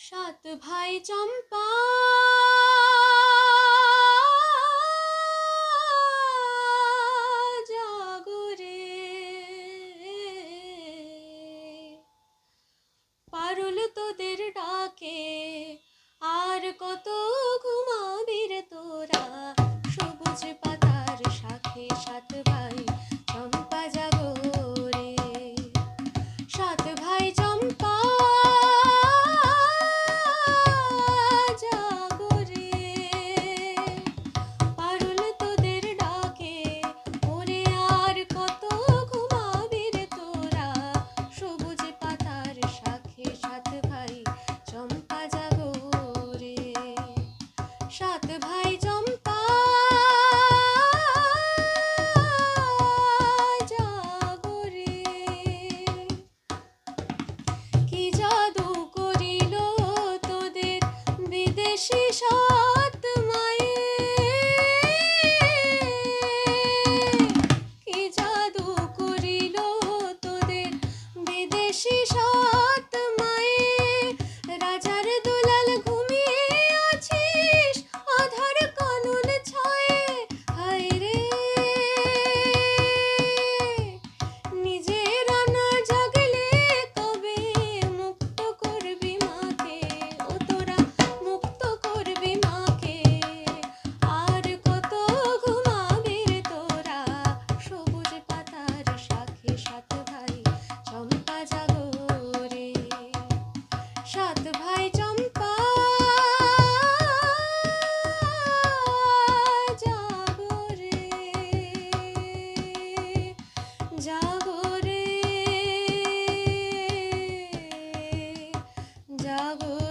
সাত ভাই চম্পা জাগরে, পারুল তোদের ডাকে আর কত ঘুমাবি রে তোরা, সবুজ পাতার শাখে সাত ভাই চম্পা জাগরে। সাত ভাই চম্পা জাগরে, পারুল তোদের ডাকে ওরে আর কত ঘুমাবি রে তোরা, সবুজ পাতার শাখে সাত ভাই চম্পা জাগরে। সাত ভাই চম্পা জাগরে, কি জাদু করিল তোদের বিদেশি সৎ মায়ে, কি জাদু করিল তোদের বিদেশি সৎ মায়ে। রাজার দুলাল ঘুমিয়ে আছিস আধার কানুন ছয়ে, হায় রে নিজেরা না জাগলে কবে মুক্ত করবি মাকে, ও তোরা মুক্ত করবি মাকে। আর কত ঘুমাবি রে তোরা, সবুজ পাতার শাখে সাত ভাই চম্পা জাগরে। সাত ভাই চম্পা জাগরে, জাগরে, জাগরে।